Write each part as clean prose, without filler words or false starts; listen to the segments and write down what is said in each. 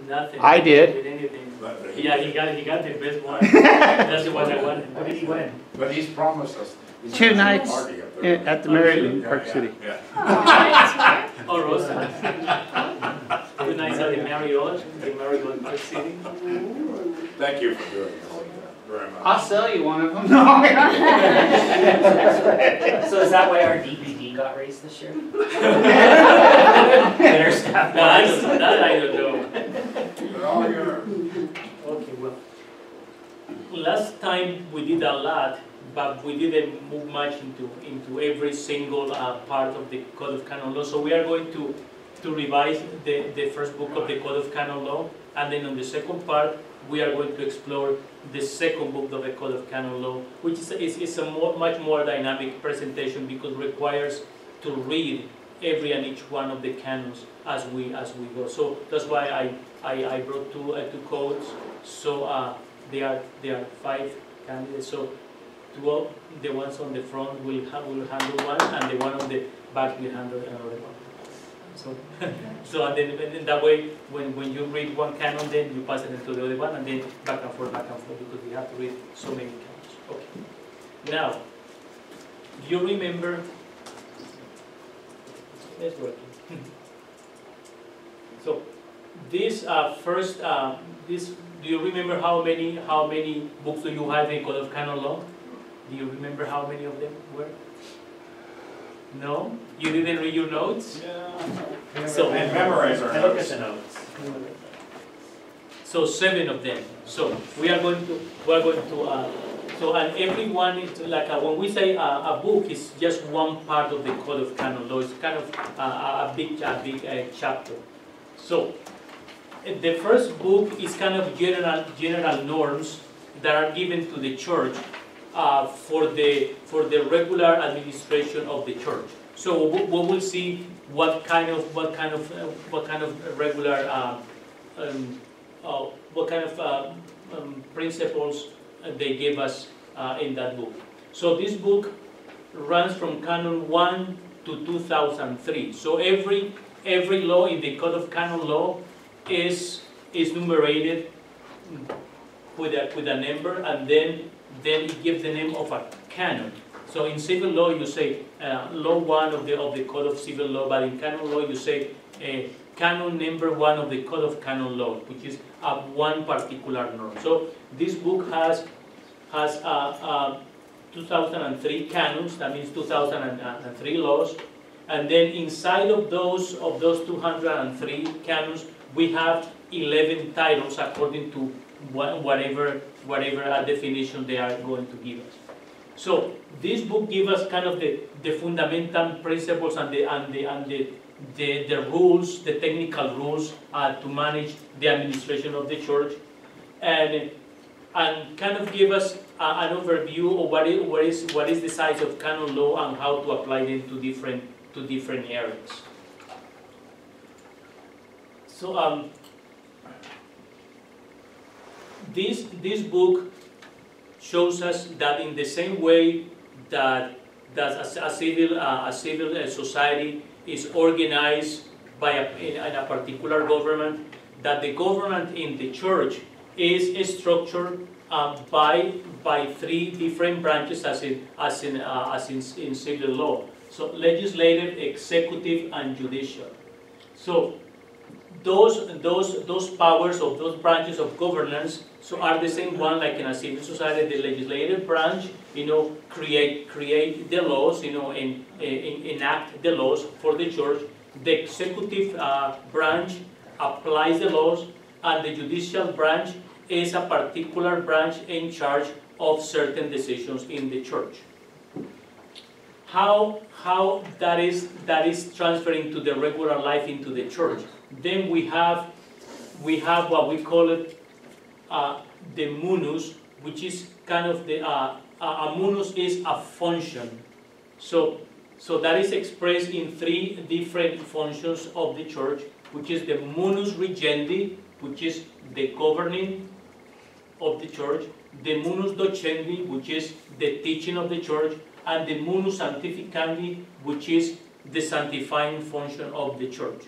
Nothing. I did. With anything. Yeah, he got the best one. That's the one I wanted. What did he win? But he's promised us. 2 nights at the Marriott in Park City. Yeah. Oh, Rosa. 2 nights at the Marriott Park City. Thank you for doing this very much. I'll sell you one of them. No. So is that why our DVD got raised this year? Better stuff. That I don't know. They're all yours. Okay, well, last time we did a lot, but we didn't move much into every single part of the Code of Canon Law. So we are going to revise the first book of the Code of Canon Law, and then on the second part, we are going to explore the second book of the Code of Canon Law, which is a much more dynamic presentation because it requires to read every and each one of the canons as we go. So that's why I brought two codes. So there are 5 candidates. So 2 of the ones on the front will handle one, and the one on the back will handle another one. So and then that way, when you read one canon, then you pass it into the other one, and then back and forth, because we have to read so many canons. Okay. Now, do you remember? It's working. So this first, this. Do you remember how many books do you have in Code of Canon Law? Do you remember how many of them were? No? You didn't read your notes? Yeah. So, And memorize our I look at notes. the notes. So 7 of them. So we are going to so and every one is like when we say a book is just one part of the Code of Canon Law. It's kind of a big chapter. So the first book is kind of general norms that are given to the church for the regular administration of the church. So we will see what kind of regular principles they gave us in that book. So this book runs from Canon 1 to 2003. So every law in the Code of Canon Law is numerated with a number, and then it gives the name of a canon. So in civil law you say law 1 of the Code of Civil Law, but in canon law you say canon number 1 of the Code of Canon Law, which is one particular norm. So this book has 2003 canons. That means 2003 laws, and then inside of those 203 canons we have 11 titles according to whatever definition they are going to give us. So this book gives us kind of the fundamental principles and the rules, the technical rules to manage the administration of the church, and kind of give us an overview of what is the size of canon law and how to apply them to different areas. So this book shows us that in the same way that a civil society is organized in a particular government, that the government in the church is structured by 3 different branches as in civil law. So legislative, executive, and judicial. So those powers of those branches of governance are the same one like in a civil society. The legislative branch, create the laws, and enact the laws for the church. The executive branch applies the laws, and the judicial branch is a particular branch in charge of certain decisions in the church. How that is transferring to the regular life into the church? Then we have what we call it the munus, which is kind of a munus is a function. So that is expressed in 3 different functions of the church, which is the munus regendi, which is the governing of the church, the munus docendi, which is the teaching of the church, and the munus sanctificandi, which is the sanctifying function of the church.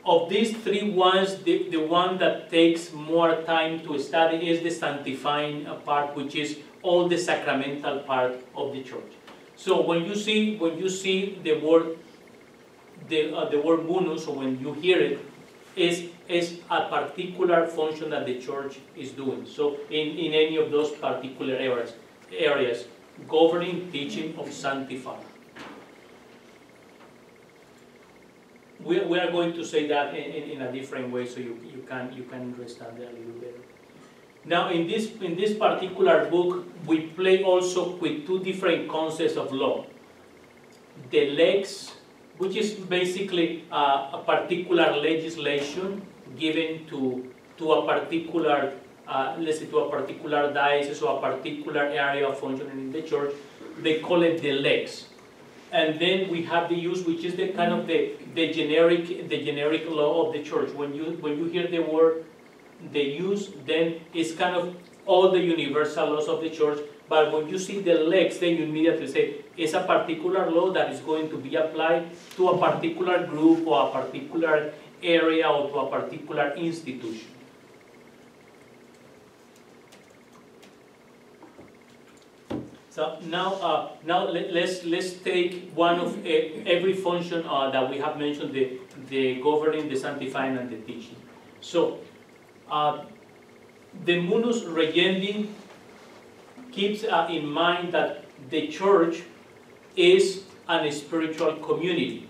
of these three ones, the one that takes more time to study is the sanctifying part, which is all the sacramental part of the church. So when you see the word munus, or when you hear it, is a particular function that the church is doing. So in any of those particular areas, governing, teaching, or sanctifying. We are going to say that in a different way, so you can understand that a little better. Now, in this particular book, we play also with two different concepts of law. The lex, which is basically a particular legislation given to a particular, let's say, to a particular diocese or a particular area of functioning in the church. They call it the lex. And then we have the use, which is the kind of the generic law of the church. When you hear the word, the use, then it's kind of all the universal laws of the church. But when you see the lex, then you immediately say it's a particular law that is going to be applied to a particular group or a particular area or to a particular institution. So now let's take one of every function that we have mentioned: the governing, the sanctifying, and the teaching. So the munus regendi keeps in mind that the church is a spiritual community.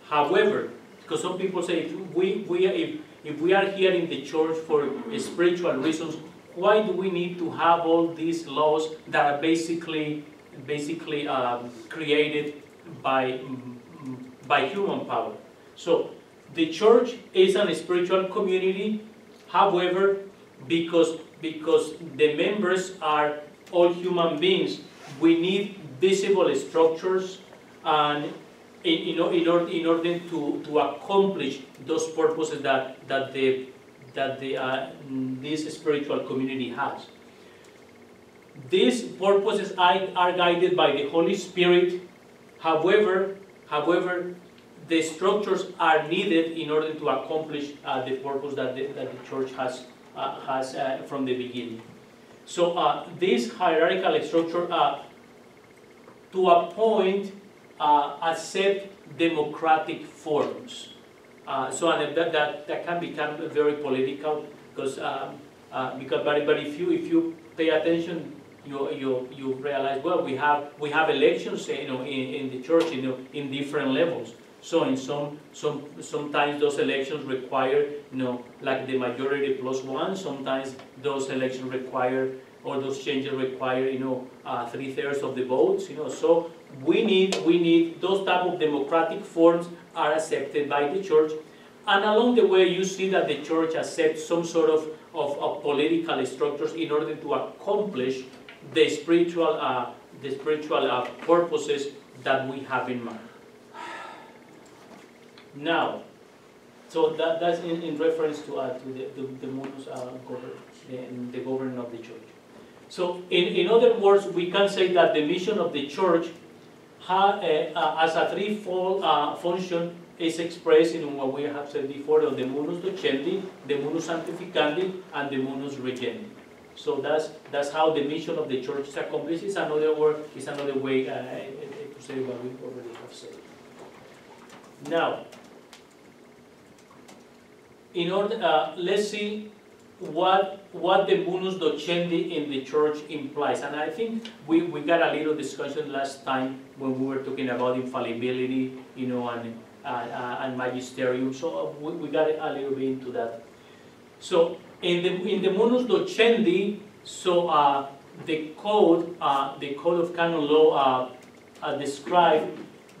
However, because some people say if we are here in the church for spiritual reasons, why do we need to have all these laws that are basically created by human power? So the church is a spiritual community. However, because the members are all human beings, we need visible structures and in order to accomplish those purposes that this spiritual community has. These purposes are guided by the Holy Spirit. However, the structures are needed in order to accomplish the purpose that the church has from the beginning. So this hierarchical structure, to a point, accept democratic forms. So that can become very political because but if you pay attention, you realize, well, we have elections in the church in different levels. So in sometimes those elections require like the majority plus one. Sometimes those elections require, or those changes require 3/3 of the votes. So we need those type of democratic forms are accepted by the church, and along the way you see that the church accepts some sort of political structures in order to accomplish the spiritual purposes that we have in mind. Now, so that's in reference to the munus the governing of the church. So in other words, we can say that the mission of the church as a threefold function is expressed in what we have said before of the munus docendi, the munus sanctificandi, and the munus regendi. So that's how the mission of the church is accomplished. It's another way to say what we already have said. Now, in order, let's see what the munus docendi in the church implies. And I think we got a little discussion last time when we were talking about infallibility, and magisterium. So we got a little bit into that. So in the munus docendi, so the code of canon law describes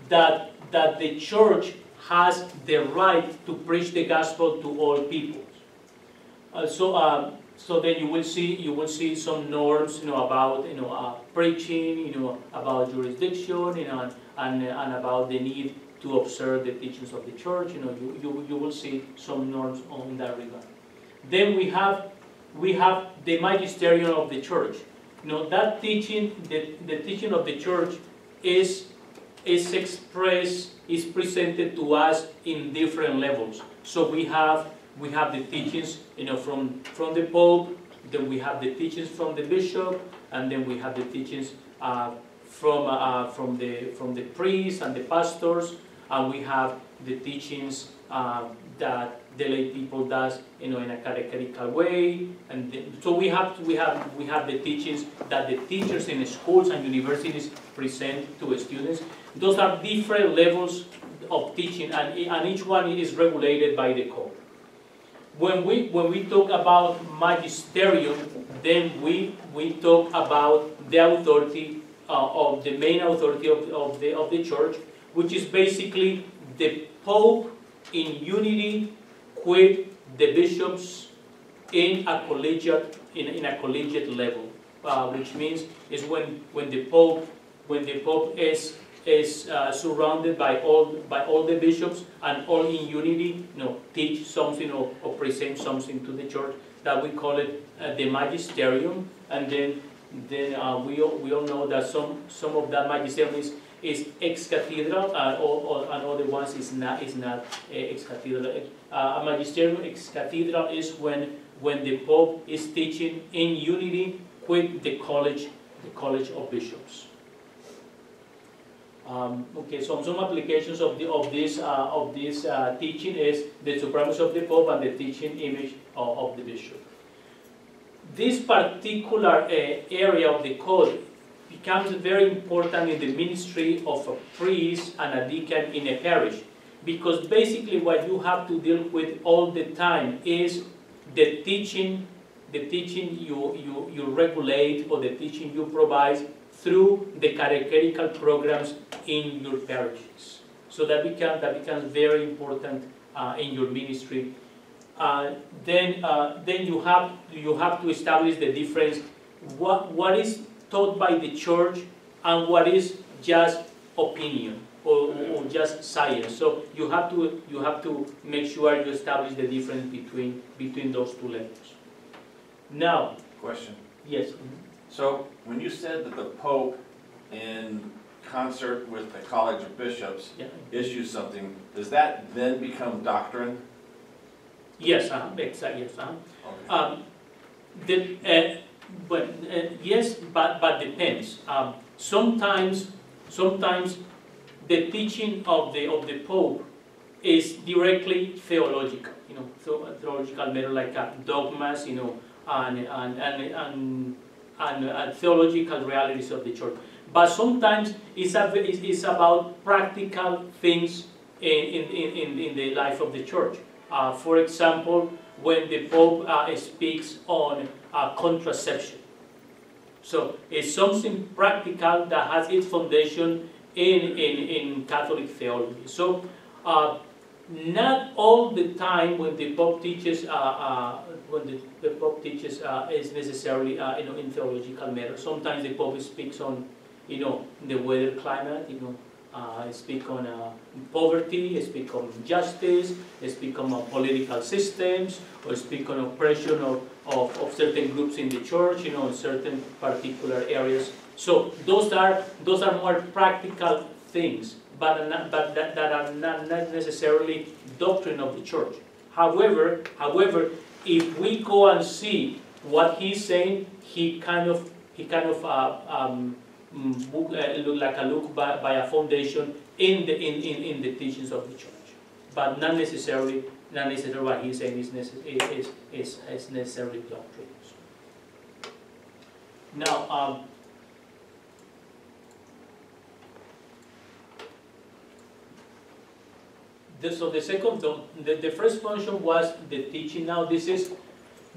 that the church has the right to preach the gospel to all people. So then you will see some norms, about preaching, about jurisdiction, and about the need to observe the teachings of the church. You will see some norms on that regard. Then we have the magisterium of the church. That teaching, the teaching of the church is is expressed, is presented to us in different levels. So we have the teachings, from the Pope, then we have the teachings from the bishop, and then we have the teachings from the priests and the pastors, and we have the teachings that the lay people does, in a catechetical way, and so we have the teachings that the teachers in schools and universities present to students. Those are different levels of teaching, and each one is regulated by the code. When we talk about magisterium, then we talk about the authority of the main authority of the church, which is basically the Pope in unity with the bishops in a collegiate level, which means is when the Pope is surrounded by all the bishops and all in unity, teach something or present something to the church, that we call it the magisterium. And then we all know that some of that magisterium is ex cathedral, and other ones is not ex cathedral. A magisterium ex cathedral is when the Pope is teaching in unity with the college of bishops. Okay, so some applications of this teaching is the supremacy of the Pope and the teaching image of the bishop. This particular area of the code becomes very important in the ministry of a priest and a deacon in a parish, because basically what you have to deal with all the time is the teaching you regulate, or the teaching you provide through the catechetical programs in your parishes. So that becomes very important in your ministry. Then you have to establish the difference. What is taught by the church and what is just opinion or just science. So you have to make sure you establish the difference between those two levels. Now, Question. yes. So when you said that the Pope, in concert with the College of Bishops, issues something, does that then become doctrine? Yes, exactly. Yes. Yes, but depends. Sometimes the teaching of the Pope is directly theological. Theological matter like dogmas, and theological realities of the church. But sometimes it's about practical things in the life of the church. For example, when the Pope speaks on contraception. So it's something practical that has its foundation in Catholic theology. So not all the time when the Pope teaches is necessarily in theological matters. Sometimes the Pope speaks on the weather, climate, speak on poverty, speak on justice, speak on political systems, or speak on oppression of certain groups in the church, in certain particular areas. So those are more practical things, but that are not necessarily doctrine of the church. However, if we go and see what he's saying, he kind of look like a look by a foundation in the teachings of the church, but not necessarily what he's saying is necessarily doctrine. Now, the first function was the teaching. Now this is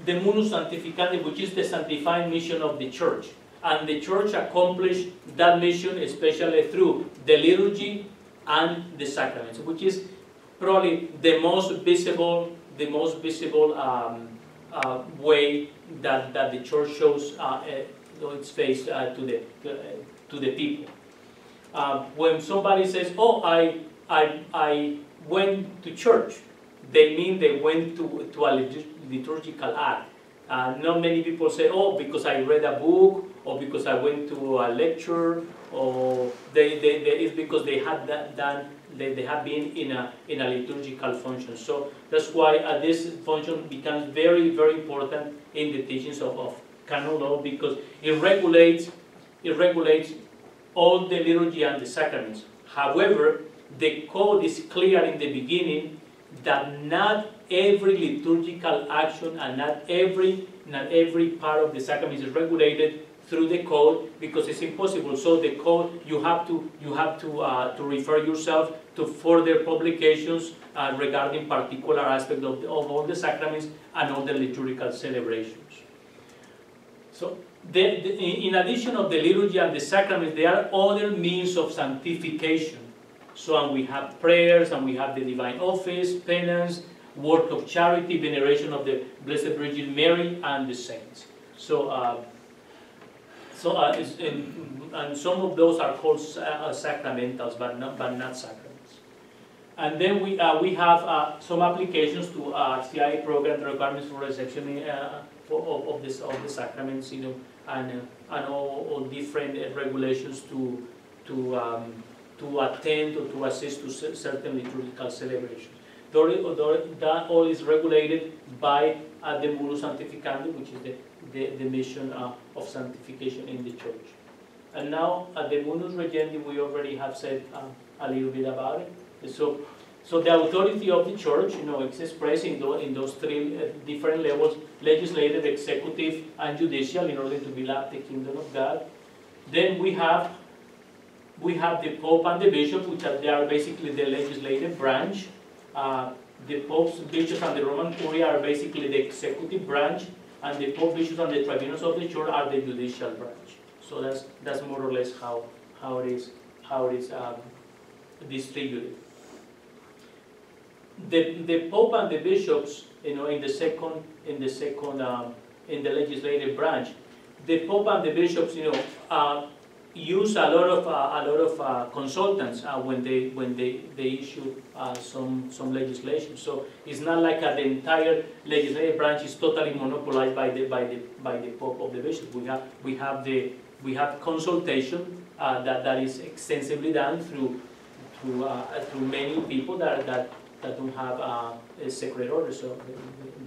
the munus sanctificandi, which is the sanctifying mission of the church. And the church accomplished that mission especially through the liturgy and the sacraments, which is probably the most visible way that the church shows its face to the people. When somebody says, "Oh, I went to church," they mean they went to a liturgical act. Not many people say, "Oh, because I read a book," or because I went to a lecture, or it's because they had they have been in a liturgical function. So that's why this function becomes very, very important in the teachings of canon law, because it regulates all the liturgy and the sacraments. However, the code is clear in the beginning that not every liturgical action and not every part of the sacrament is regulated through the code, because it's impossible. So the code, you have to refer yourself to further publications regarding particular aspects of all the sacraments and all the liturgical celebrations. So in addition of the liturgy and the sacraments, there are other means of sanctification. So and we have prayers, and we have the divine office, penance, work of charity, veneration of the Blessed Virgin Mary, and the saints. So, and some of those are called sacramentals, but not sacraments. And then we have some applications to CIA program, the requirements for reception of the sacraments, you know, and all different regulations to attend or to assist to certain liturgical celebrations. That all is regulated by the Modus Sanctificandi, which is the mission of sanctification in the church. And now at the Munus Regendi, we already have said a little bit about it. So the authority of the church, you know, is expressed in those three different levels: legislative, executive, and judicial, in order to build up the kingdom of God. Then we have the Pope and the Bishop, which they are basically the legislative branch. The Popes, Bishops, and the Roman Curia are basically the executive branch, and the Pope, Bishops, and the Tribunals of the Church are the judicial branch. So that's more or less how it is distributed. The Pope and the Bishops, you know, in the legislative branch, the Pope and the Bishops, you know, use a lot of consultants when they issue some legislation. So it's not like the entire legislative branch is totally monopolized by the Pope or the Bishop. We have consultation that is extensively done through many people that don't have a sacred order, so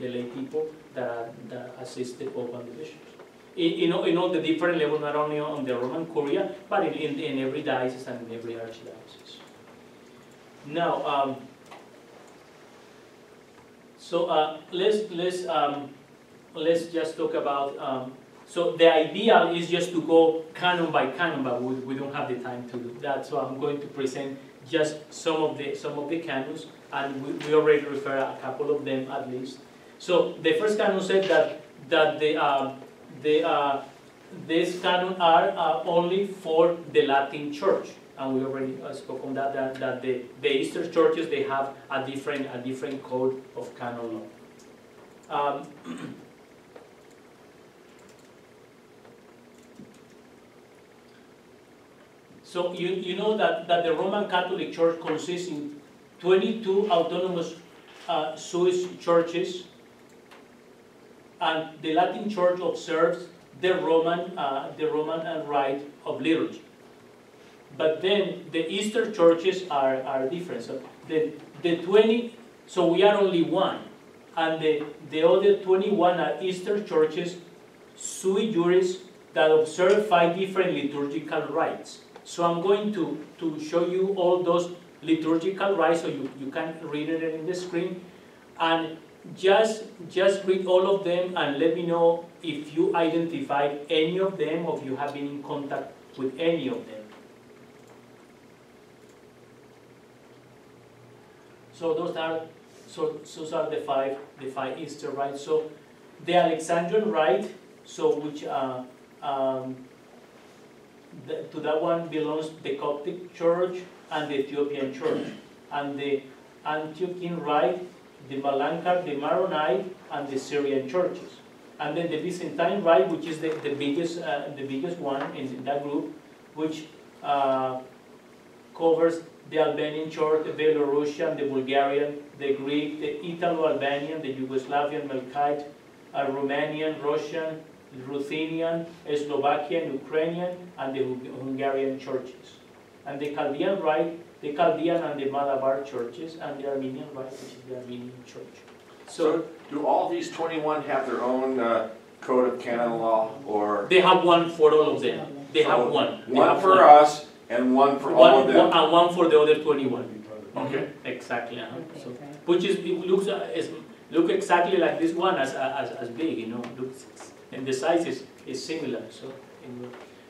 the lay people that assist the Pope and the Bishops. In all the different levels, not only on the Roman Curia, but in every diocese and in every archdiocese. Now, let's just talk about. So the ideal is just to go canon by canon, but we don't have the time to do that. So I'm going to present just some of the canons, and we already refer a couple of them at least. So the first canon said that these canons are only for the Latin Church, and we already spoke on that the Eastern churches, they have a different code of canon law. So you know that the Roman Catholic Church consists in 22 autonomous Swiss churches, and the Latin Church observes the Roman rite of liturgy. But then the Eastern churches are different. So the 20, so we are only one, and the other 21 are Eastern churches, sui juris, that observe 5 different liturgical rites. So I'm going to show you all those liturgical rites, so you can read it in the screen, and just read all of them and let me know if you identified any of them, or if you have been in contact with any of them. So those are the five Easter rites. So the Alexandrian rite, so which to that one belongs the Coptic Church and the Ethiopian Church, and the Antiochian rite, the Malankar, the Maronite, and the Syrian churches. And then the Byzantine rite, which is the biggest one in that group, which covers the Albanian church, the Belarusian, the Bulgarian, the Greek, the Italo-Albanian, the Yugoslavian, Melkite, Romanian, Russian, Ruthenian, Slovakian, Ukrainian, and the Hungarian churches. And the Chaldean Rite, the Chaldean and the Malabar churches, and the Armenian Rite, which is the Armenian church. So do all these 21 have their own code of canon law, or? They have one for all of them. They have one. They One have for us and one for all of them? And one for the other 21. Okay. Exactly. So, which is, it look exactly like this one as big, you know. Looks, and the size is similar.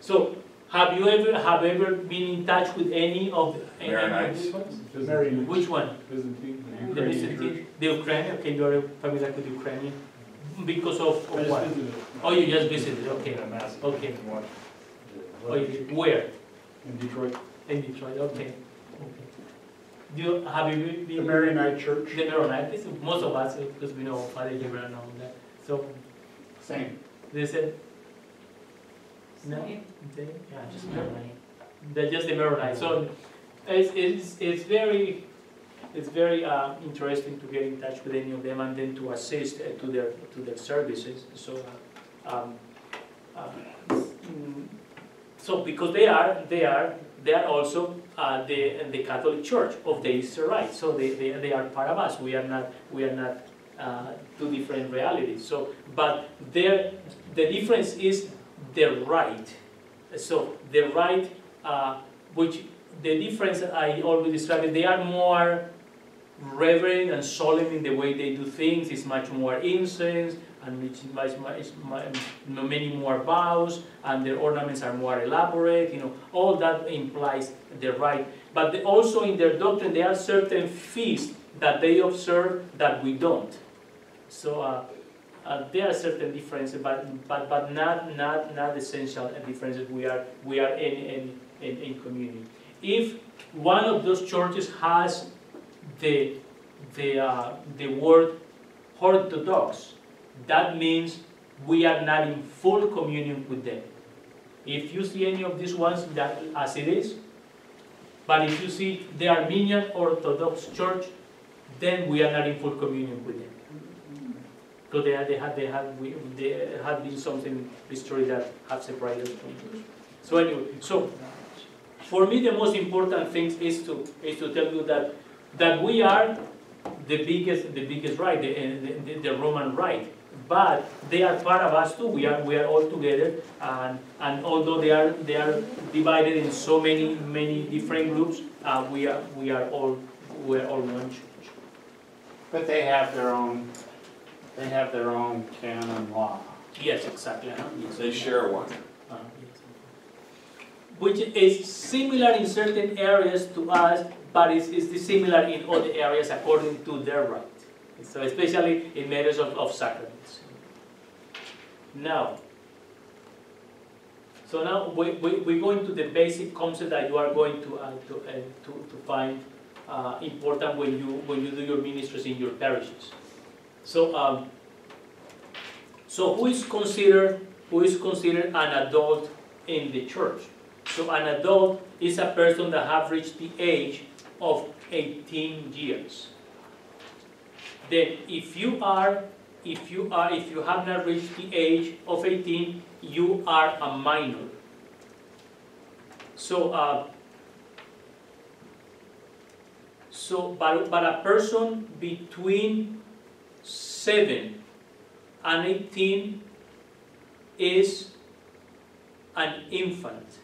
So have you ever been in touch with any of Maronites? Which one? Byzantine. The Byzantine, the Ukrainian. Okay, you are familiar with Ukrainian because of what? Oh, you just visited. Okay. Okay. Oh, you did. Where? In Detroit. In Detroit. Okay. Have you been? The Maronite Church. The Maronite. Most of us, because we know Father Gabriel and all that. So. Same. They said. No. Yeah, just Maronite. They're just the Maronite. So it's very interesting to get in touch with any of them and then to assist to their services. So so because they are also the Catholic Church of the Eastern Rite. So they are part of us. We are not two different realities. So but the difference is the rite. So the rite, which the difference I always describe it, they are more reverent and solemn in the way they do things. It's much more incense and it's many more vows, and their ornaments are more elaborate. You know, all that implies the rite. But also in their doctrine, there are certain feasts that they observe that we don't. So there are certain differences, but not essential differences. We are in communion. If one of those churches has the word Orthodox, that means we are not in full communion with them. If you see any of these ones, that as it is. But if you see the Armenian Orthodox Church, then we are not in full communion with them. Because there had been something history that have separated us from them. So anyway, so for me the most important thing is to tell you that we are the biggest rite, the Roman Rite, but they are part of us too. We are all together, and although they are divided in so many different groups, we are all one church. But they have their own canon law. Yes, exactly. Yes. They share one. Yes. Which is similar in certain areas to us, but is dissimilar in other areas according to their rite. So especially in matters of sacraments. Now, we go into the basic concept that you are going to find important when you do your ministries in your parishes. So, so who is considered an adult in the church? So an adult is a person that have reached the age of 18 years. Then if you have not reached the age of 18, you are a minor. So but a person between 7 and 18 is an infant.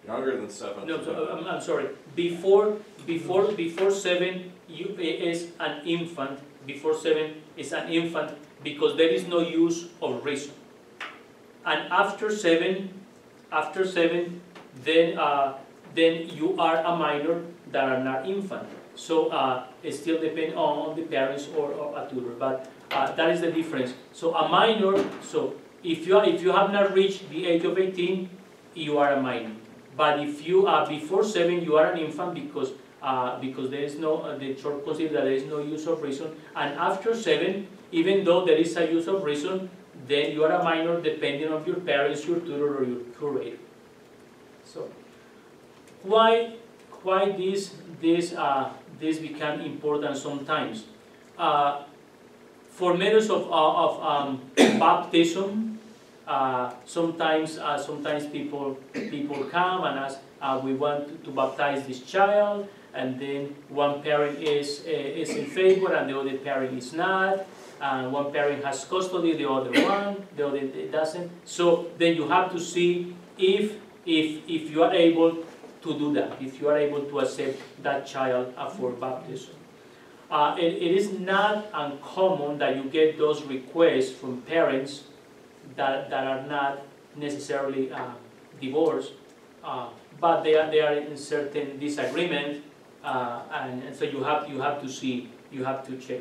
Younger than 7. No, so, I'm sorry. Before 7, you is an infant. Before 7 is an infant because there is no use of reason. And after 7, then you are a minor that are not infant. So it still depends on the parents or a tutor. But that is the difference. So a minor. So if you have not reached the age of 18, you are a minor. But if you are before 7, you are an infant because there is no the church considers that there is no use of reason. And after 7, even though there is a use of reason, then you are a minor depending on your parents, your tutor, or your curator. So why this become important sometimes? For matters of baptism, sometimes people come and ask, we want to baptize this child, and then one parent is in favor and the other parent is not, and one parent has custody, the other doesn't. So then you have to see if you are able to do that, if you are able to accept that child for baptism. It is not uncommon that you get those requests from parents that are not necessarily divorced, but they are in certain disagreement, and so you have to see, you have to check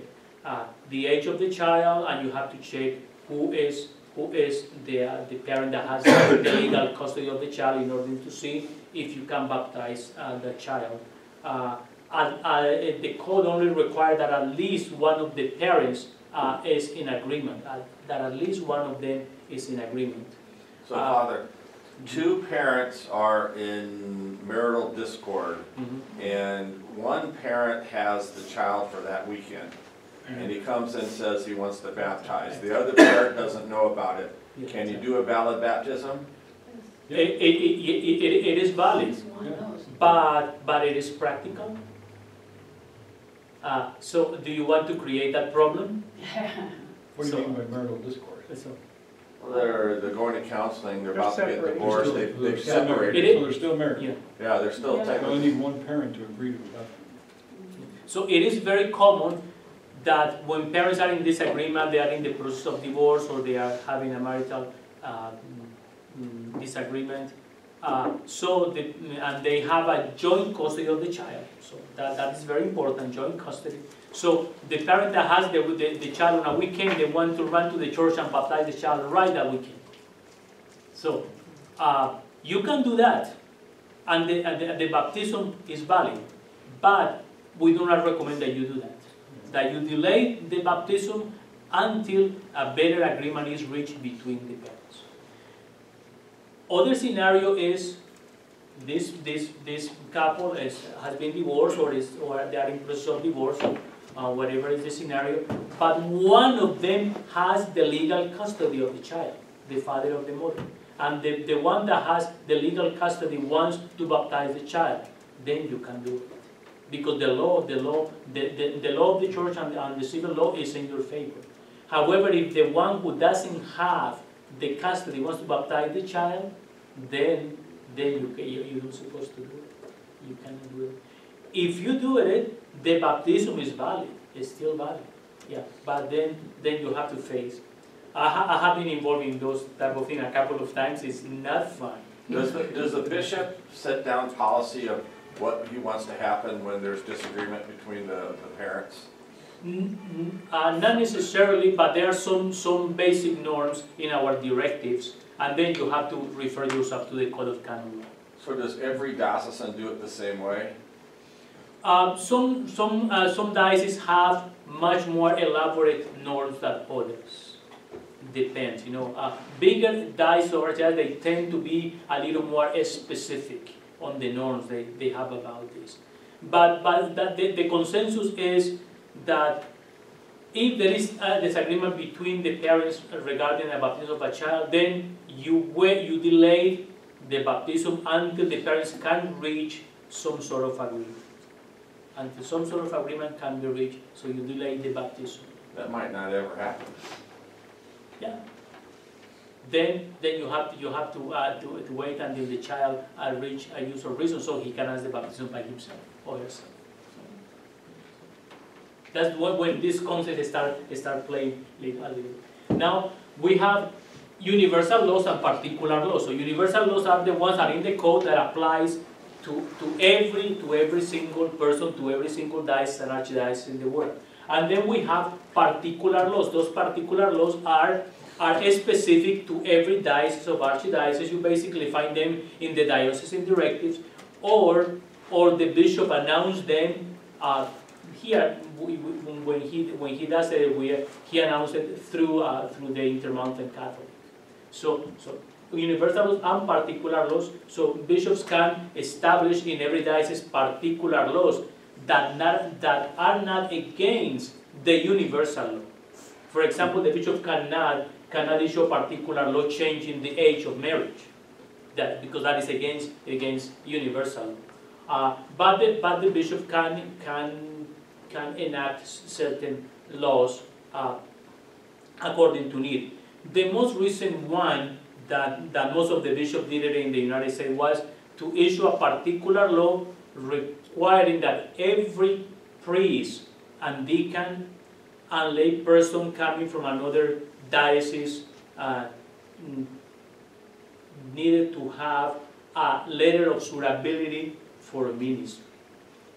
the age of the child, and you have to check who is the parent that has the legal custody of the child, in order to see if you can baptize the child. The code only requires that at least one of the parents is in agreement, that at least one of them is in agreement. So, Father, two parents are in marital discord, and one parent has the child for that weekend, and he comes and says he wants to baptize. The other parent doesn't know about it. Can you do a valid baptism? It is valid, but it is practical. So, do you want to create that problem? What do you mean by marital discord? Well, they're going to counseling, they're about to get separated. divorced, they've separated. So they're still married? Yeah. Yeah, they're still I only technically. need one parent to agree to that. So it is very common that when parents are in disagreement, they are in the process of divorce, or they are having a marital disagreement. And they have a joint custody of the child. So that is very important, joint custody. So the parent that has the child on a weekend, they want to run to the church and baptize the child right that weekend. So you can do that, and the baptism is valid, but we do not recommend that you do that. That you delay the baptism until a better agreement is reached between the parents. Other scenario is this couple has been divorced, or they are in process of divorce, whatever is the scenario, but one of them has the legal custody of the child, the father of the mother, and the one that has the legal custody wants to baptize the child, then you can do it, because the law of the church and the civil law is in your favor. However, if the one who doesn't have the custody wants to baptize the child, then you're not supposed to do it. You cannot do it. If you do it, the baptism is valid. It's still valid. Yeah, but then you have to face. I have been involved in those type of things a couple of times. It's not fun. Does the bishop set down policy of what he wants to happen when there's disagreement between the parents? Not necessarily, but there are some basic norms in our directives, and then you have to refer yourself to the Code of Canon Law. So does every diocesan do it the same way? Some dioceses have much more elaborate norms than others. Depends, bigger dioceses or churches, they tend to be a little more specific on the norms they have about this. But the consensus is that if there is a disagreement between the parents regarding the baptism of a child, then you delay the baptism until the parents can reach some sort of agreement. Until some sort of agreement can be reached, so you delay the baptism. That might not ever happen. Yeah. Then you have to wait until the child reach a use of reason, so he can ask the baptism by himself or herself. That's when this concept start playing a little bit. Now we have universal laws and particular laws. So universal laws are the ones that are in the code that applies to every single person, to every single diocese and archdiocese in the world. And then we have particular laws. Those particular laws are specific to every diocese or archdiocese. You basically find them in the diocesan directives, or the bishop announced them here when he does it. He announced it through the Intermountain Catholic. So universal laws and particular laws. So bishops can establish in every diocese particular laws that are not against the universal law. For example, the bishop cannot issue a particular law changing the age of marriage, because that is against universal. But the bishop can enact certain laws according to need. The most recent one that most of the bishops did it in the United States was to issue a particular law requiring that every priest and deacon and lay person coming from another diocese needed to have a letter of surability for a ministry.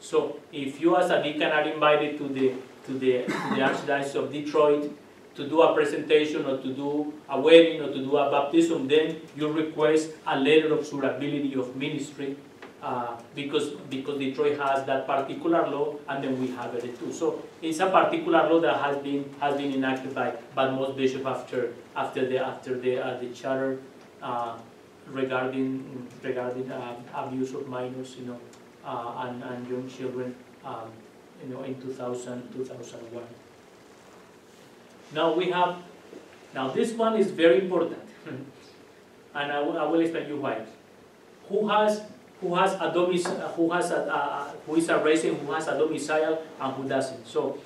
So if you as a deacon are invited to the Archdiocese of Detroit to do a presentation or to do a wedding or to do a baptism, then you request a letter of surability of ministry because Detroit has that particular law, and then we have it too. So it's a particular law that has been enacted by most bishops after the charter regarding abuse of minors, and young children, in 2001. Now this one is very important, and I will explain you why. Who is a resident, who has a domicile, and who doesn't? So,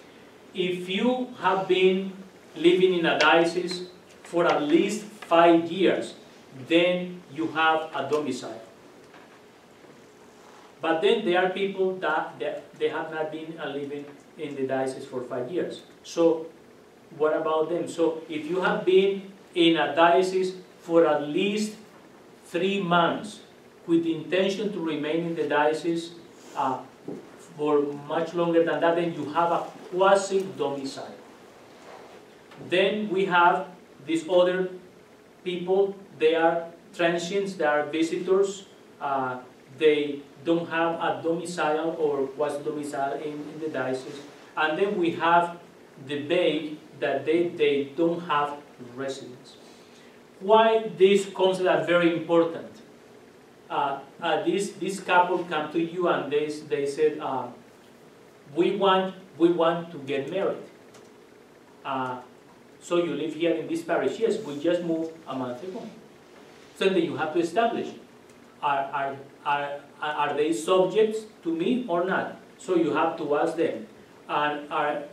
if you have been living in a diocese for at least 5 years, then you have a domicile. But then there are people that they have not been living in the diocese for 5 years. So what about them? So if you have been in a diocese for at least 3 months with the intention to remain in the diocese for much longer than that, then you have a quasi-domicile. Then we have these other people. They are transients, they are visitors. They don't have a domicile or quasi-domicile in the diocese. And then we have the vague, that they don't have residence. Why these concepts are very important? This couple come to you and they said, we want to get married. So you live here in this parish? Yes, we just moved a month ago. So then you have to establish, are they subjects to me or not? So you have to ask them. And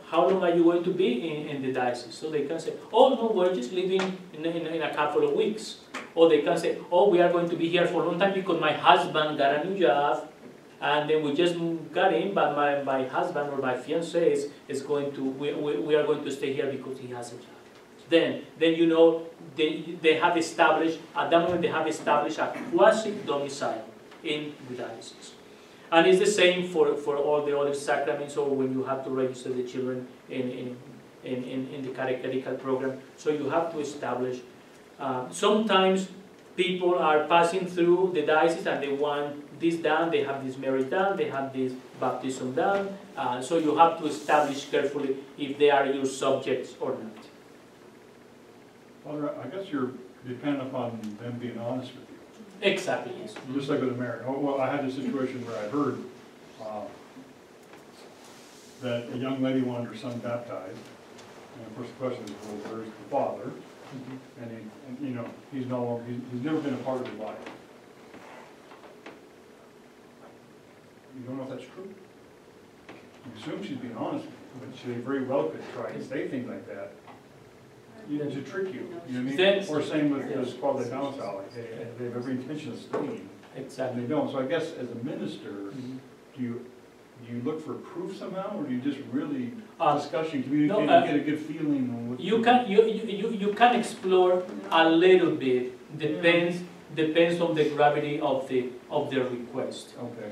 how long are you going to be in the diocese? So they can say, oh no, we're just living in a couple of weeks. Or they can say, oh, we are going to be here for a long time because my husband got a new job, and then we just got in, but my husband or my fiancé is going to, we are going to stay here because he has a job. Then you know, they have established, at that moment they have established a quasi-domicile in the diocese. And it's the same for all the other sacraments, or when you have to register the children in the catechetical program. So you have to establish. Sometimes people are passing through the diocese and they want this done, they have this marriage done, they have this baptism done. So you have to establish carefully if they are your subjects or not. Father, I guess you're dependent upon them being honest with you. Exactly, yes. Just like with a marriage. Oh, well, I had a situation where I heard that a young lady wanted her son baptized. And of course the question is, well, where's the father? And you know, he's no longer, he's never been a part of her life. You don't know if that's true. You assume she's being honest, but she very well could try and say things like that. You know, to trick you, you know what I mean? Or same with this quasi domicile, like they have every intention of staying. Exactly. And they don't. So I guess as a minister, do you look for proof somehow, or do you just really discussion, communicate, and get a good feeling on what you can explore a little bit. Depends on the gravity of the request. Okay.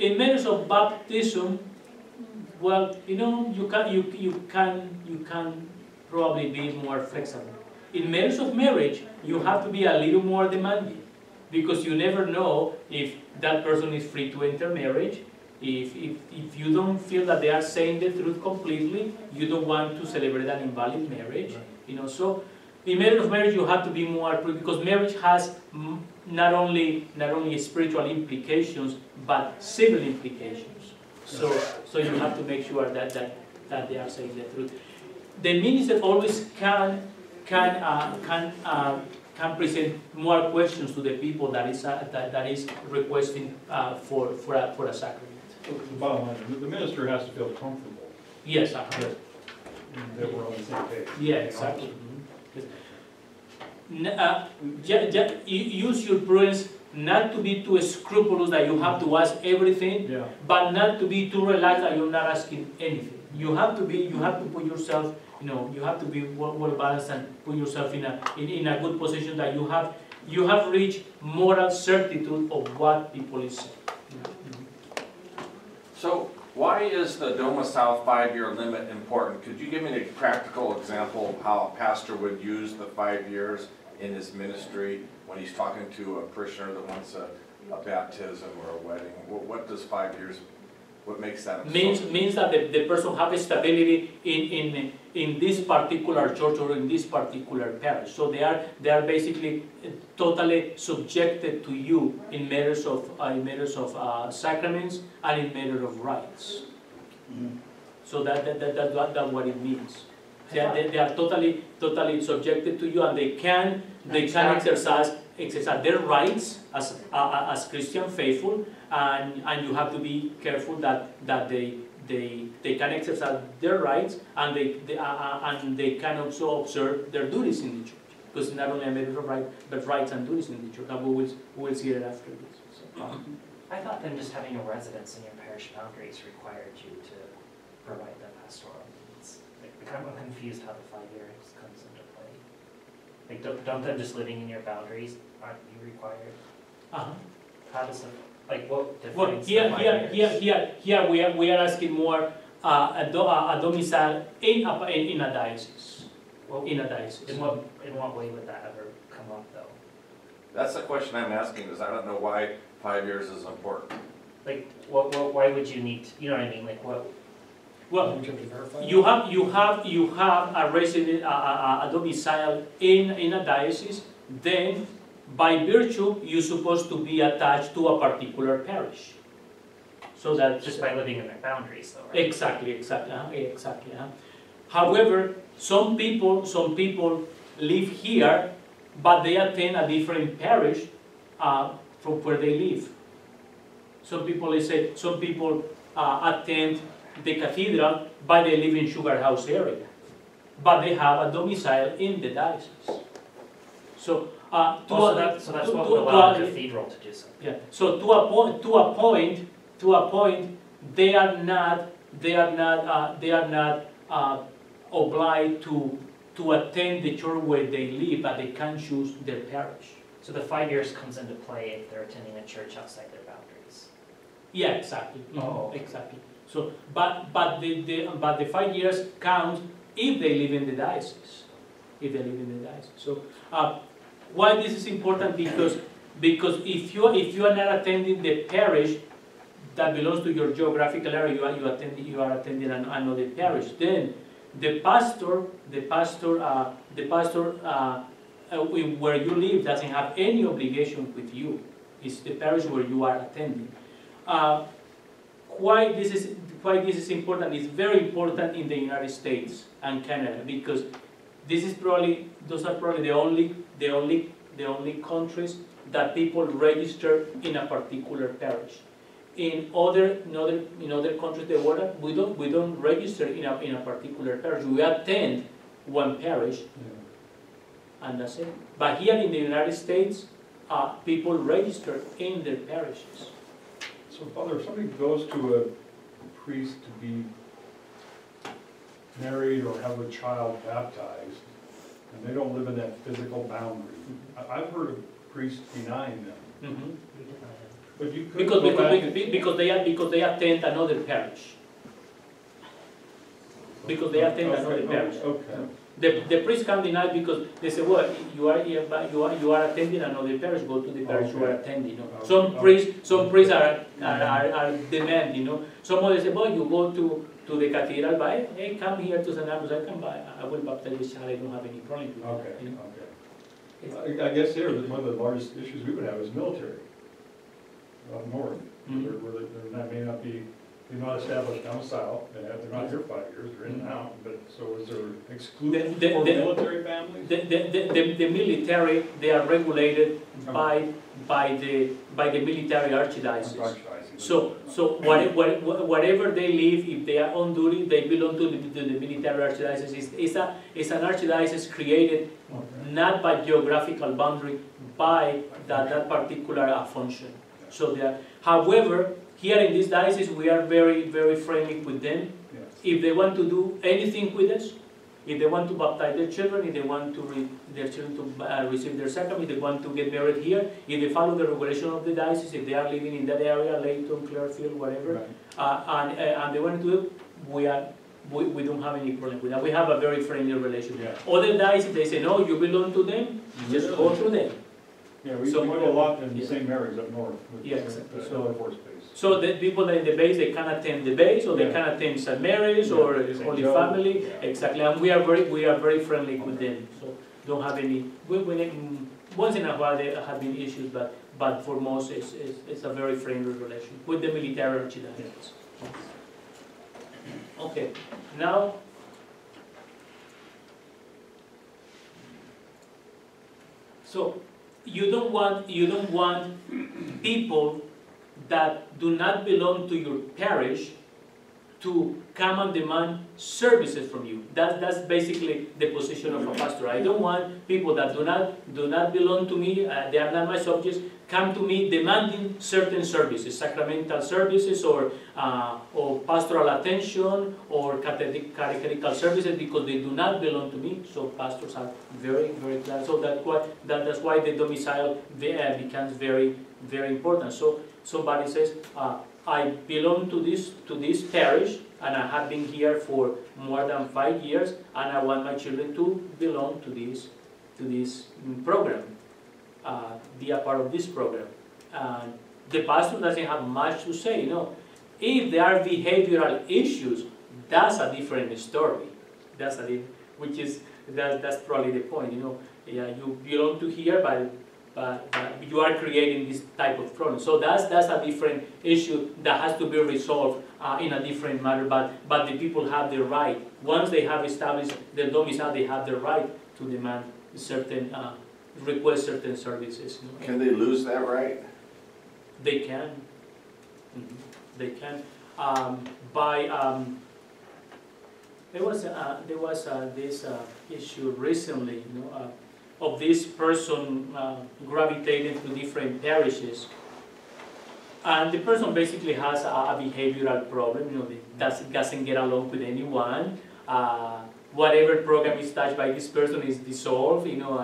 In matters of baptism, well, you know, you can probably be more flexible. In matters of marriage, you have to be a little more demanding, because you never know if that person is free to enter marriage. If you don't feel that they are saying the truth completely, you don't want to celebrate an invalid marriage. Right. You know, so in matters of marriage, you have to be more prudent, because marriage has not only spiritual implications but civil implications. So you have to make sure that they are saying the truth. the minister always can present more questions to the people that is requesting for a sacrament. The bottom line, the minister has to feel comfortable Yes, that we're on the same page. yeah, exactly. Use your prudence not to be too scrupulous that you have to ask everything, Yeah. but not to be too relaxed that you're not asking anything. You have to put yourself, you have to be well balanced and put yourself in a good position that you have reached moral certitude of what people is saying. So why is the domicile 5-year limit important? Could you give me a practical example of how a pastor would use the 5 years in his ministry when he's talking to a parishioner that wants a baptism or a wedding? What does 5 years, what makes that? Means that the person have stability in this particular church or in this particular parish. So they are basically totally subjected to you in matters of sacraments and in matter of rites. So that's what it means. They are totally subjected to you, and they can exercise their rights as Christian faithful, and you have to be careful that they can exercise their rights, and they can also observe their duties in the church, because it's not only a matter of rights, but rights and duties in the church. And we will see it after this. So. I thought then just having a residence in your parish boundaries required you to provide the pastoral needs. I'm confused how the 5 years comes into play. Like, don't them just living in your boundaries, aren't you required? How does it, like, what defines the 5 years? Here we are asking more a domicile in a diocese. Well, in a diocese. In what way would that ever come up, though? That's the question I'm asking, is I don't know why 5 years is important. Like, why would you need, you know what I mean? Like, what? Well, you have a resident, a domicile in a diocese. Then, by virtue, you're supposed to be attached to a particular parish. So that Just by living in their boundaries, though, right? Exactly. However, some people live here, but they attend a different parish from where they live. Some people attend the cathedral, but they live in Sugar House area, but they have a domicile in the diocese. So, that's what would allow the cathedral to do something. Yeah. So to a point, they are not obliged to attend the church where they live, but they can choose their parish. So the 5 years comes into play if they're attending a church outside their boundaries. Yeah, exactly. Oh. Exactly. So, but the 5 years count if they live in the diocese. So, why this is important? Because if you are not attending the parish that belongs to your geographical area, you are attending another parish. Then the pastor where you live doesn't have any obligation with you. It's the parish where you are attending. Why this is important? It's very important in the United States and Canada, because those are probably the only countries that people register in a particular parish. In other countries in the world, we don't register in a particular parish. We attend one parish, and that's it. But here in the United States, people register in their parishes. So, Father, if somebody goes to a priest to be married or have a child baptized, and they don't live in that physical boundary, I've heard of priests denying them. Mm-hmm. But you could Because they attend another parish. Because they attend another parish. Okay. The priest can deny because they say, well, you are here, but you are attending another parish. Go to the parish you are attending. Some priests are demanding. Some others say, well, you go to the cathedral, but hey, come here to San Andrews. I will baptize this child. I don't have any problem with it. Okay. I guess here one of the largest issues we would have is military up north, where there may not be You're not established domicile, and they're not here 5 years, they're in and out, but so is there The- exclusion the- for the- military families? The military, they are regulated by the military archdiocese. So whatever they live, if they are on duty, they belong to the military archdiocese. It's an archdiocese created not by geographical boundary, by that particular function. So however, here in this diocese, we are very, very friendly with them. Yes. If they want to do anything with us, if they want to baptize their children, if they want their children to receive their sacrament, if they want to get married here, if they follow the regulation of the diocese, if they are living in that area, Layton, Clearfield, whatever, Right. and they want to do it, we don't have any problem with that. We have a very friendly relationship. Yeah. Other dioceses, they say, no, you belong to them, just go through them. Yeah, we So do a lot in yeah. St. Mary's up north with Yeah, the exactly. Air Force Base. So the people in the base, they can attend the base, or they Yeah. can attend St. Mary's, Yeah. or St. Holy Joe. Family, Yeah. exactly, and we are very friendly with them, so don't have any, once in a while there have been issues, but for most, it's a very friendly relation with the military archdiocese. Okay, now, so you don't want people that do not belong to your parish to come and demand services from you. That's basically the position of a pastor. I don't want people that do not belong to me, they are not my subjects, come to me demanding certain services, sacramental services, or pastoral attention, or catechetical services, because they do not belong to me. So pastors are very, very clear. So that's why the domicile becomes very, very important. So somebody says, I belong to this parish, and I have been here for more than 5 years, and I want my children to belong to this program, be a part of this program. The pastor doesn't have much to say, you know. If there are behavioral issues, that's a different story. That's probably the point, you know. Yeah, you belong to here, but you are creating this type of problem. So that's a different issue that has to be resolved in a different manner. But the people have the right. Once they have established their domicile, they have the right to demand certain, request certain services. You know. Can they lose that right? They can. They can. There was this issue recently, you know, of this person gravitating to different parishes, and the person basically has a behavioral problem. You know, doesn't get along with anyone. Whatever program is touched by this person is dissolved. You know,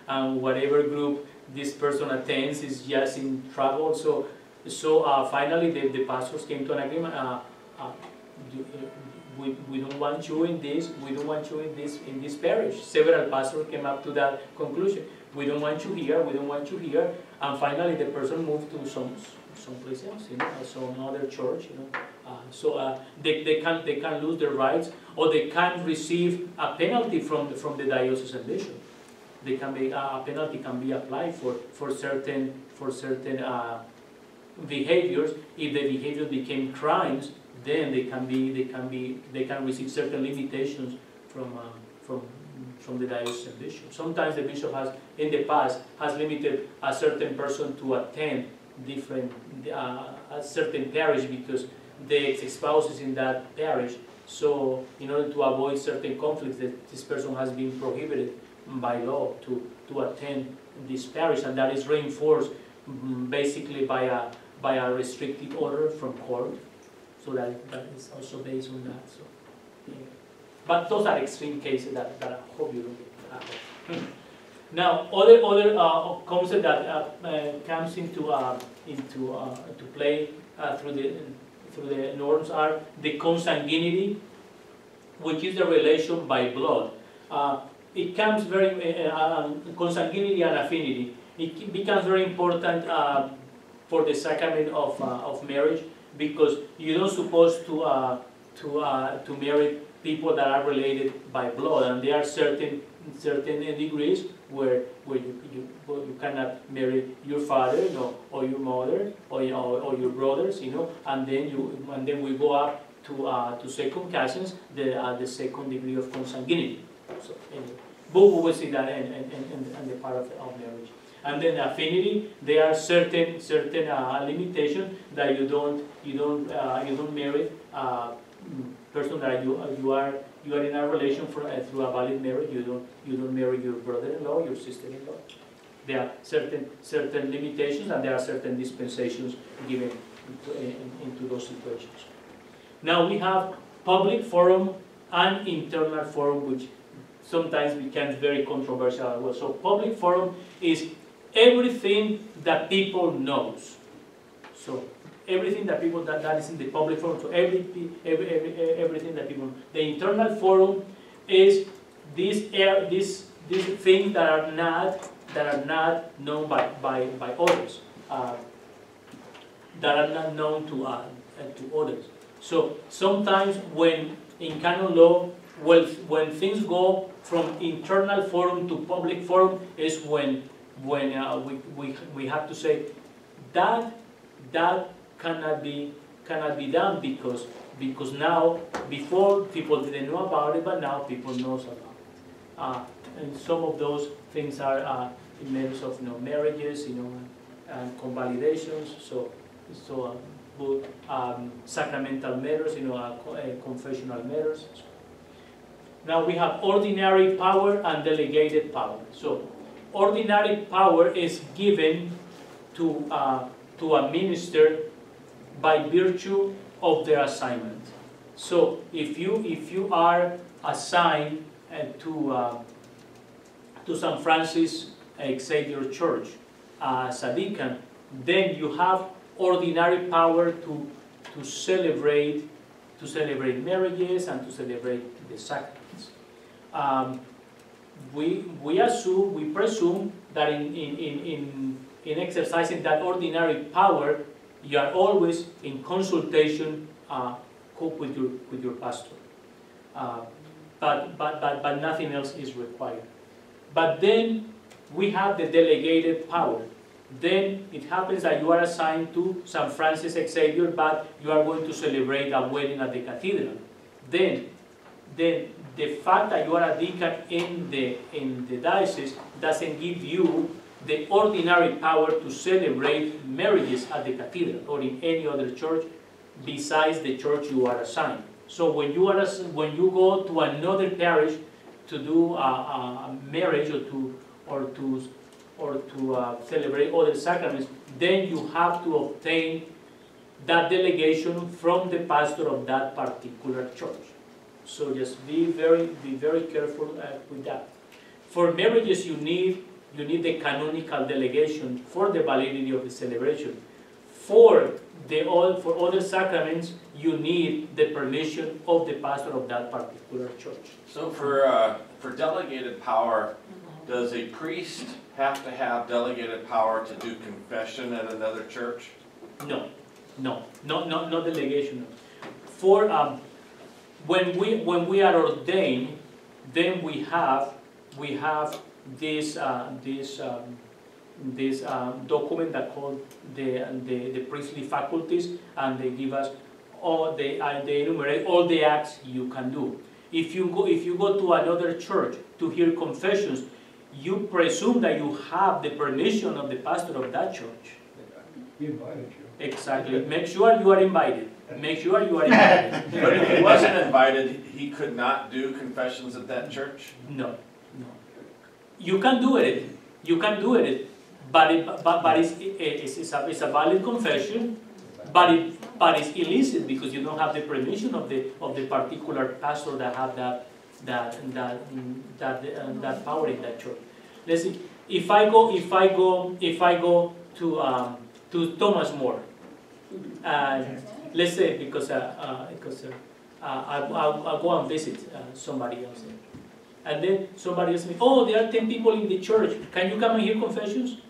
and whatever group this person attends is just in trouble. So finally, the pastors came to an agreement. We don't want you in this. We don't want you in this parish. Several pastors came up to that conclusion. We don't want you here. We don't want you here. And finally, the person moved to someplace else, you know, some other church, you know. They can lose their rights, or they can receive a penalty from the diocesan bishop. They can be a penalty can be applied for certain behaviors. If the behavior became crimes, then they can receive certain limitations from the diocesan bishop. Sometimes the bishop has, in the past, limited a certain person to attend a certain parish because the ex-spouse is in that parish. So, in order to avoid certain conflicts, this person has been prohibited by law to attend this parish, and that is reinforced basically by a restrictive order from court. So that is also based on that. So, yeah. But those are extreme cases that I hope you don't get happen. Now, other concept that comes into play through the norms are the consanguinity, which is the relation by blood. It comes very consanguinity and affinity. It becomes very important for the sacrament of marriage, because you're not supposed to marry people that are related by blood, and there are certain degrees where you cannot marry your father, or your mother, or your brothers, and then we go up to second cousins, the second degree of consanguinity. So anyway, but we will see that in the part of marriage. And then affinity, there are certain limitations that you don't marry person that you are in a relation through a valid marriage. You don't marry your brother-in-law, your sister-in-law. There are certain limitations, and there are certain dispensations given into those situations. Now we have public forum and internal forum, which sometimes becomes very controversial as well. So public forum is everything that people knows. So everything that people that is in the public forum. So everything that people know. The internal forum is these things that are not known by others, that are not known to others. So sometimes when in canon law, when things go from internal forum to public forum, is when we have to say that cannot be done because now, before people didn't know about it, but now people knows about it. And some of those things are in matters of marriages, and convalidations. So sacramental matters, confessional matters. Now we have ordinary power and delegated power. So ordinary power is given to a minister by virtue of their assignment. So if you are assigned to St. Francis Xavier Church as a deacon, then you have ordinary power to celebrate marriages and to celebrate the sacraments. We presume that in exercising that ordinary power, you are always in consultation with your pastor, but nothing else is required. But then we have the delegated power. Then it happens that you are assigned to St. Francis Xavier, but you are going to celebrate a wedding at the cathedral. Then the fact that you are a deacon in the diocese doesn't give you the ordinary power to celebrate marriages at the cathedral or in any other church besides the church you are assigned. So when you go to another parish to do a marriage or to celebrate other sacraments, then you have to obtain that delegation from the pastor of that particular church. So just be very careful with that. For marriages, you need the canonical delegation for the validity of the celebration. For other sacraments, you need the permission of the pastor of that particular church. So for delegated power, does a priest have to have delegated power to do confession at another church? No delegation. For when we are ordained, then we have this document that called the priestly faculties, and they give us they enumerate all the acts you can do. If you go to another church to hear confessions, you presume that you have the permission of the pastor of that church. He invited you. Exactly. Make sure you are invited. Make sure you are invited. But if he wasn't invited, he could not do confessions at that church? No. You can do it. But it's a valid confession. But it's illicit because you don't have the permission of the particular pastor that have that power in that church. Let's see. If I go to Thomas More, let's say because I'll go and visit somebody else there. And then somebody asks me, oh, there are 10 people in the church. Can you come and hear confessions?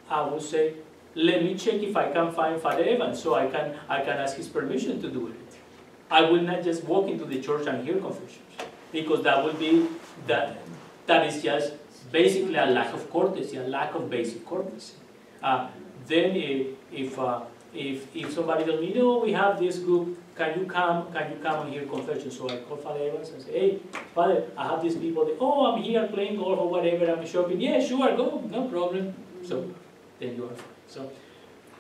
I will say, let me check if I can find Father Evans, so I can ask his permission to do it. I will not just walk into the church and hear confessions, because that would be, that is just basically a lack of courtesy, a lack of basic courtesy. Then if somebody tells me, no, we have this group, can you come and hear confession? So I call Father Evans and say, hey, Father, I have these people, oh, I'm here playing golf or whatever, I'm shopping. Yeah, sure, go, no problem. So then you are fine. So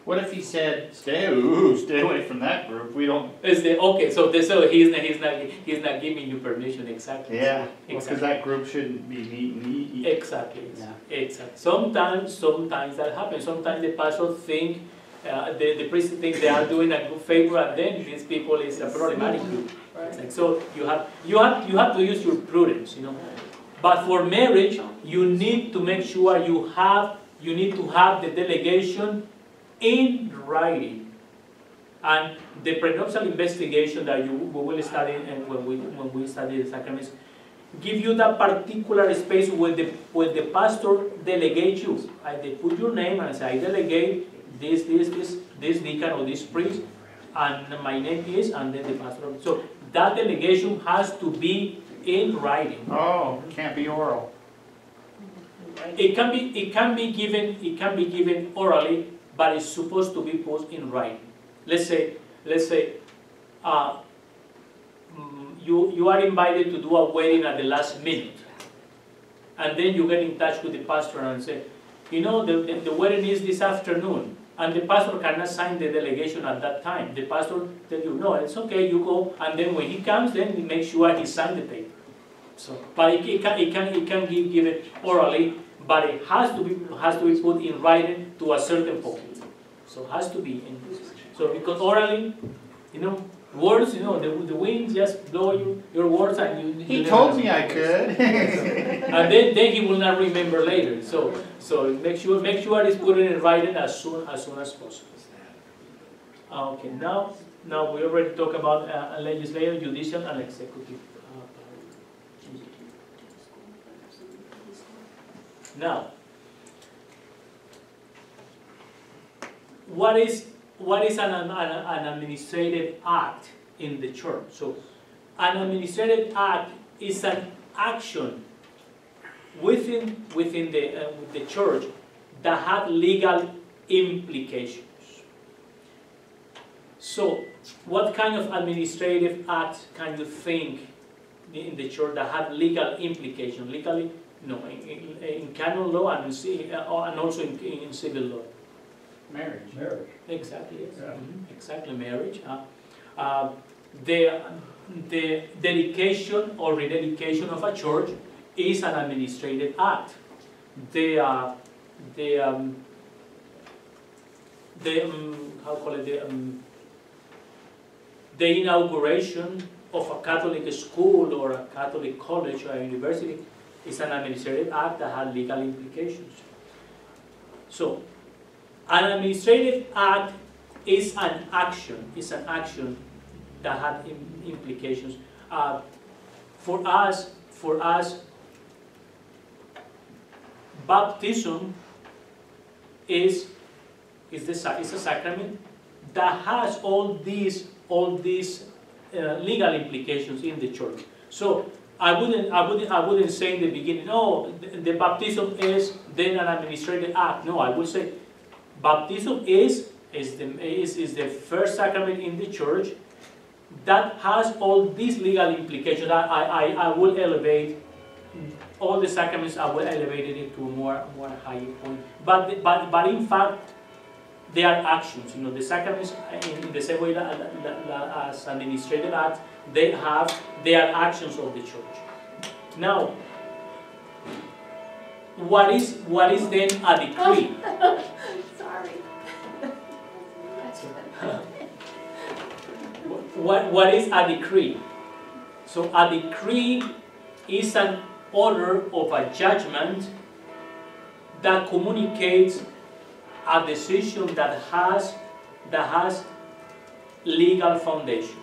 What if he said, stay away from that group, we don't. Okay, so he's not giving you permission, exactly. Yeah, exactly. because that group shouldn't be meeting. Exactly, Yeah. exactly. Sometimes that happens. Sometimes the pastor think, the priest thinks they are doing a good favor, and then these people is a problematic group. Like, so you have to use your prudence, you know. But for marriage, you need to make sure you need to have the delegation in writing, and the prenuptial investigation that we will study, and when we study the sacraments, give you that particular space where the pastor delegates you. They put your name and say, I delegate this deacon or this priest, and my name is, and then the pastor. So that delegation has to be in writing. Oh, it can't be oral. It can be given orally, but it's supposed to be posted in writing. Let's say you are invited to do a wedding at the last minute, and then you get in touch with the pastor and say, you know, the wedding is this afternoon, and the pastor cannot sign the delegation at that time. The pastor tells you, no, it's okay, you go, and then when he comes, then he makes sure he signs the paper. So, but it can be given orally, but it has to be put in writing to a certain point. So it has to be in. So because orally, you know, words, you know, the wind just blow your words, and you He told me I could. and then he will not remember later. So make sure it's put in writing as soon as possible. Okay, now we already talked about legislative, judicial, and executive. Now, what is an administrative act in the church? So, an administrative act is an action within the church that have legal implications. So, what kind of administrative acts can you think in the church that have legal implications? Legally, no, in canon law and also in civil law. Marriage. Exactly, yes. Yeah. Exactly, marriage. The dedication or rededication of a church is an administrative act. The inauguration of a Catholic school or a Catholic college or a university is an administrative act that has legal implications. So, an administrative act is an action that has implications. For us, baptism is a sacrament that has all these legal implications in the church. So I wouldn't say in the beginning, oh, the baptism is then an administrative act. No, I would say baptism is the first sacrament in the church that has all these legal implications. I will elevate all the sacraments. I will elevate it to a more higher point. But in fact, they are actions. You know, the sacraments in the same way as administrative acts, they are actions of the church. Now, what is then a decree? Sorry. What is a decree? So a decree is an order of a judgment that communicates a decision that has legal foundation.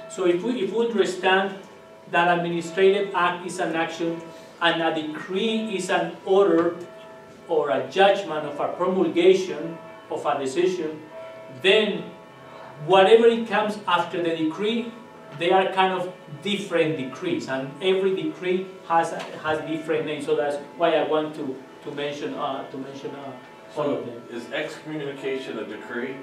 So if we understand that administrative act is an action and a decree is an order or a judgment of a promulgation of a decision, then Whatever it comes after the decree, they are kind of different decrees, and every decree has different names. So that's why I want to mention all of them. Is excommunication a decree?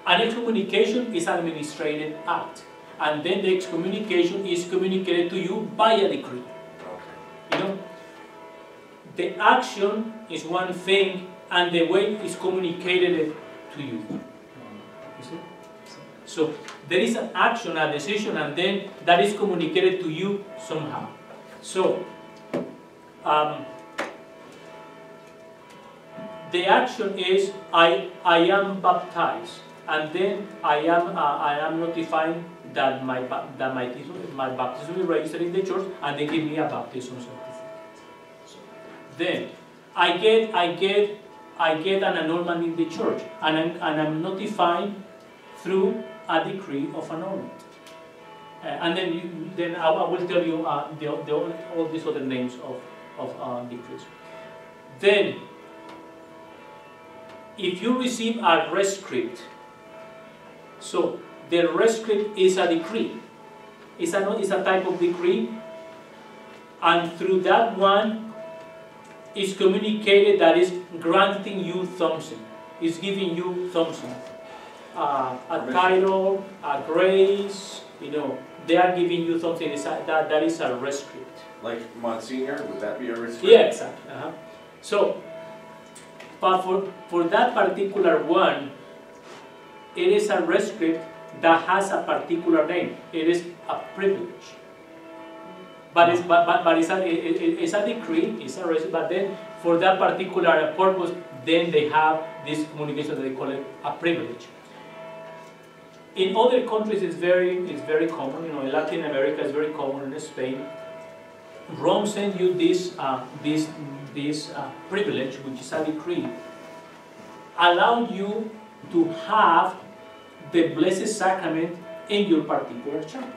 An excommunication is an administrative act, and then the excommunication is communicated to you by a decree. Okay. You know, the action is one thing, and the way it's communicated to you. You see? So there is an action, a decision, and then that is communicated to you somehow. So the action is I am baptized, and then I am notifying that my baptism is registered in the church, and they give me a baptism certificate. So then I get an annulment in the church, and I'm notifying through a decree of annulment. And then I will tell you all these other names of decrees. Then, if you receive a rescript, so the rescript is a decree. It's a type of decree, and through that one is communicated that is granting you something. It's giving you something. A title, a grace, you know, they are giving you something. That is a rescript. Like Monsignor, would that be a rescript? Yeah, exactly. So, but for that particular one, it is a rescript that has a particular name. It is a privilege. But it's a decree, it's a rescript, but then for that particular purpose, then they have this communication that they call it a privilege. In other countries, it's very common. You know, in Latin America, it's very common. In Spain, Rome sends you this privilege, which is a decree, allow you to have the Blessed Sacrament in your particular chapel.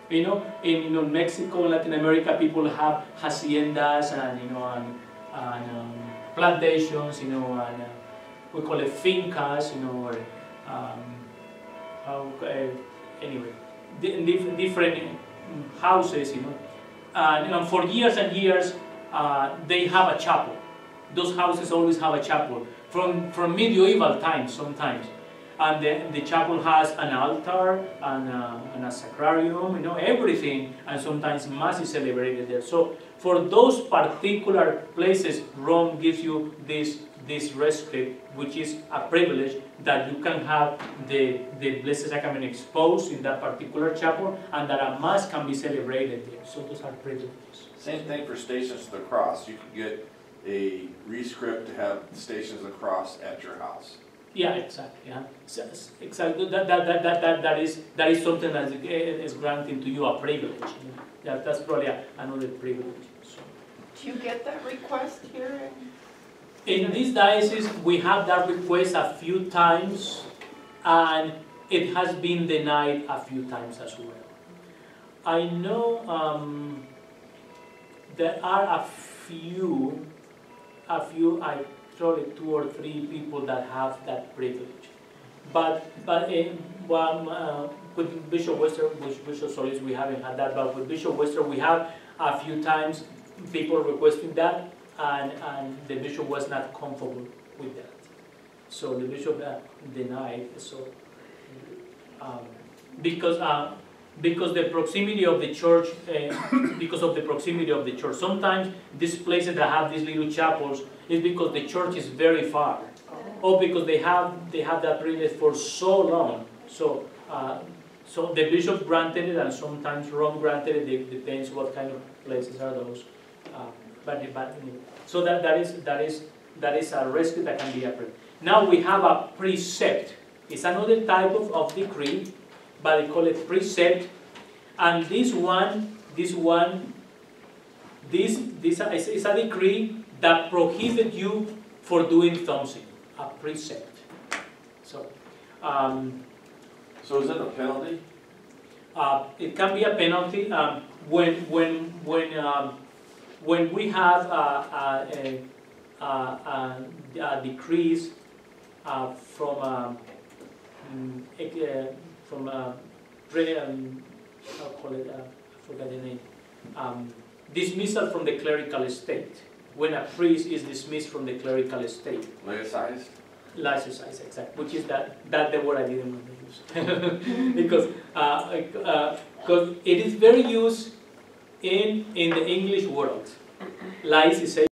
You know, in Mexico, Latin America, people have haciendas and plantations. You know, and we call it fincas. You know, or anyway, different houses, you know, and for years and years they have a chapel. Those houses always have a chapel from medieval times sometimes, and the chapel has an altar and a sacrarium, you know, everything, and sometimes mass is celebrated there. So for those particular places, Rome gives you this rescript, which is a privilege that you can have the Blessed Sacrament exposed in that particular chapel, and that a mass can be celebrated there. So those are privileges. Same thing for Stations of the Cross. You can get a rescript to have Stations of the Cross at your house. Yeah, exactly. Yeah, exactly. That is something that is granting to you a privilege. You know? That's probably another privilege. So. Do you get that request here? In this diocese, we have that request a few times, and it has been denied a few times as well. I know there are a few, I probably 2 or 3 people that have that privilege. But with Bishop Wester, with Bishop Solis, we haven't had that. But with Bishop Wester, we have a few times people requesting that. And the bishop was not comfortable with that, so the bishop denied. So because the proximity of the church, sometimes these places that have these little chapels is because the church is very far, or because they have that privilege for so long. So so the bishop granted it, and sometimes Rome granted it. It depends what kind of places are those. So that is a rescript that can be approved. Now we have a precept. It's another type of decree, but they call it precept. And this is a decree that prohibits you for doing something. A precept. So. So is it a penalty? It can be a penalty when we have a decrease from from I'll call it, I forgot the name, dismissal from the clerical estate. When a priest is dismissed from the clerical estate. Laicized? Laicized, exactly, which is that the word I didn't want to use. Because it is very used in the English world. Laicization